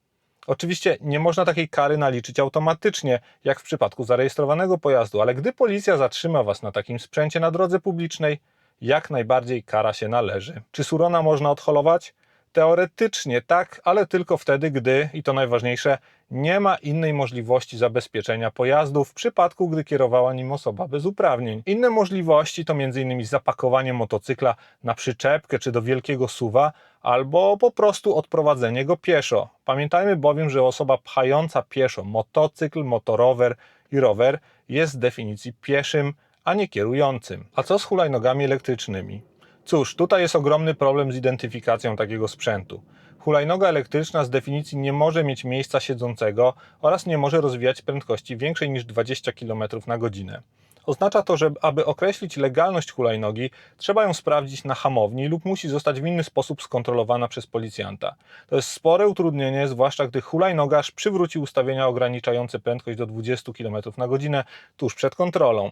Oczywiście nie można takiej kary naliczyć automatycznie, jak w przypadku zarejestrowanego pojazdu, ale gdy policja zatrzyma Was na takim sprzęcie na drodze publicznej, jak najbardziej kara się należy. Czy Surrona można odholować? Teoretycznie tak, ale tylko wtedy, gdy, i to najważniejsze, nie ma innej możliwości zabezpieczenia pojazdu w przypadku, gdy kierowała nim osoba bez uprawnień. Inne możliwości to m.in. zapakowanie motocykla na przyczepkę czy do wielkiego SUV-a, albo po prostu odprowadzenie go pieszo. Pamiętajmy bowiem, że osoba pchająca pieszo motocykl, motorower i rower jest z definicji pieszym, a nie kierującym. A co z hulajnogami elektrycznymi? Cóż, tutaj jest ogromny problem z identyfikacją takiego sprzętu. Hulajnoga elektryczna z definicji nie może mieć miejsca siedzącego oraz nie może rozwijać prędkości większej niż 20 km na godzinę. Oznacza to, że aby określić legalność hulajnogi, trzeba ją sprawdzić na hamowni lub musi zostać w inny sposób skontrolowana przez policjanta. To jest spore utrudnienie, zwłaszcza gdy hulajnogarz przywróci ustawienia ograniczające prędkość do 20 km na godzinę tuż przed kontrolą.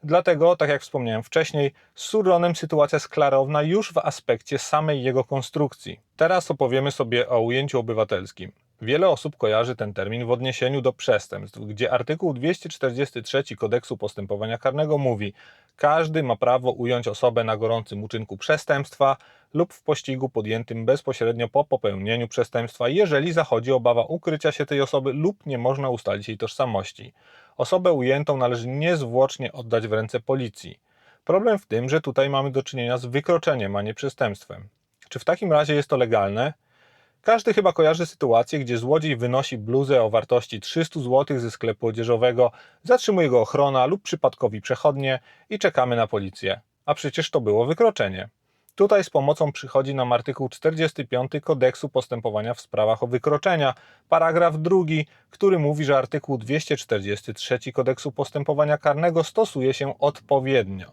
Dlatego, tak jak wspomniałem wcześniej, z Surronem sytuacja jest klarowna już w aspekcie samej jego konstrukcji. Teraz opowiemy sobie o ujęciu obywatelskim. Wiele osób kojarzy ten termin w odniesieniu do przestępstw, gdzie artykuł 243 Kodeksu Postępowania Karnego mówi: każdy ma prawo ująć osobę na gorącym uczynku przestępstwa lub w pościgu podjętym bezpośrednio po popełnieniu przestępstwa, jeżeli zachodzi obawa ukrycia się tej osoby lub nie można ustalić jej tożsamości. Osobę ujętą należy niezwłocznie oddać w ręce policji. Problem w tym, że tutaj mamy do czynienia z wykroczeniem, a nie przestępstwem. Czy w takim razie jest to legalne? Każdy chyba kojarzy sytuację, gdzie złodziej wynosi bluzę o wartości 300 zł ze sklepu odzieżowego, zatrzymuje go ochrona lub przypadkowi przechodnie i czekamy na policję. A przecież to było wykroczenie. Tutaj z pomocą przychodzi nam artykuł 45 Kodeksu Postępowania w sprawach o wykroczenia, paragraf 2, który mówi, że artykuł 243 Kodeksu Postępowania Karnego stosuje się odpowiednio.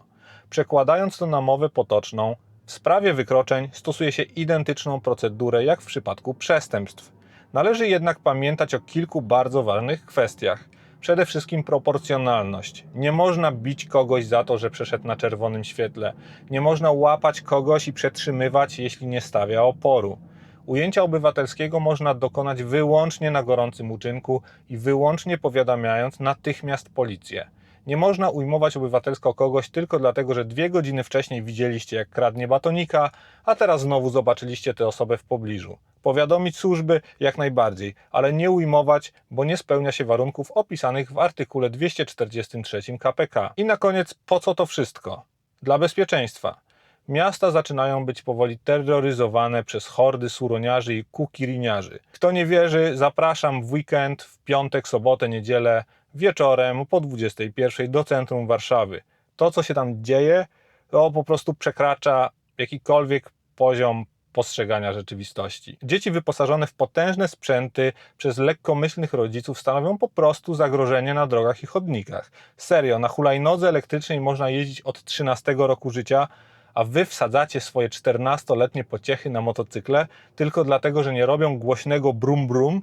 Przekładając to na mowę potoczną, w sprawie wykroczeń stosuje się identyczną procedurę jak w przypadku przestępstw. Należy jednak pamiętać o kilku bardzo ważnych kwestiach. Przede wszystkim proporcjonalność. Nie można bić kogoś za to, że przeszedł na czerwonym świetle. Nie można łapać kogoś i przetrzymywać, jeśli nie stawia oporu. Ujęcia obywatelskiego można dokonać wyłącznie na gorącym uczynku i wyłącznie powiadamiając natychmiast policję. Nie można ujmować obywatelsko kogoś tylko dlatego, że 2 godziny wcześniej widzieliście, jak kradnie batonika, a teraz znowu zobaczyliście tę osobę w pobliżu. Powiadomić służby jak najbardziej, ale nie ujmować, bo nie spełnia się warunków opisanych w artykule 243 k.p.k. I na koniec, po co to wszystko? Dla bezpieczeństwa. Miasta zaczynają być powoli terroryzowane przez hordy suroniarzy i kukiriniarzy. Kto nie wierzy, zapraszam w weekend, w piątek, sobotę, niedzielę, wieczorem po 21 do centrum Warszawy. To, co się tam dzieje, to po prostu przekracza jakikolwiek poziom postrzegania rzeczywistości. Dzieci wyposażone w potężne sprzęty przez lekkomyślnych rodziców stanowią po prostu zagrożenie na drogach i chodnikach. Serio, na hulajnodze elektrycznej można jeździć od 13 roku życia, a wy wsadzacie swoje 14-letnie pociechy na motocykle tylko dlatego, że nie robią głośnego brum brum.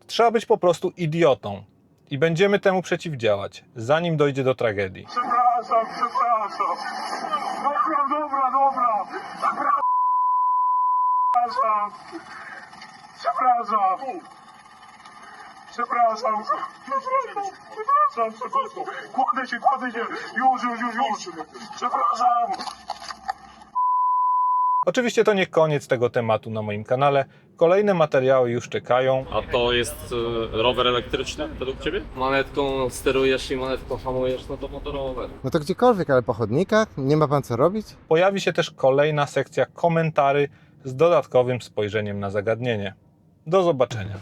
Trzeba być po prostu idiotą. I będziemy temu przeciwdziałać, zanim dojdzie do tragedii. Przepraszam. Dobra. Przepraszam. Kładę się. Już. Przepraszam. Oczywiście to nie koniec tego tematu na moim kanale. Kolejne materiały już czekają. A to jest rower elektryczny według Ciebie? Manetką sterujesz i manetką hamujesz, no to motorower. No to gdziekolwiek, ale po chodnikach? Nie ma pan co robić? Pojawi się też kolejna sekcja komentarzy z dodatkowym spojrzeniem na zagadnienie. Do zobaczenia.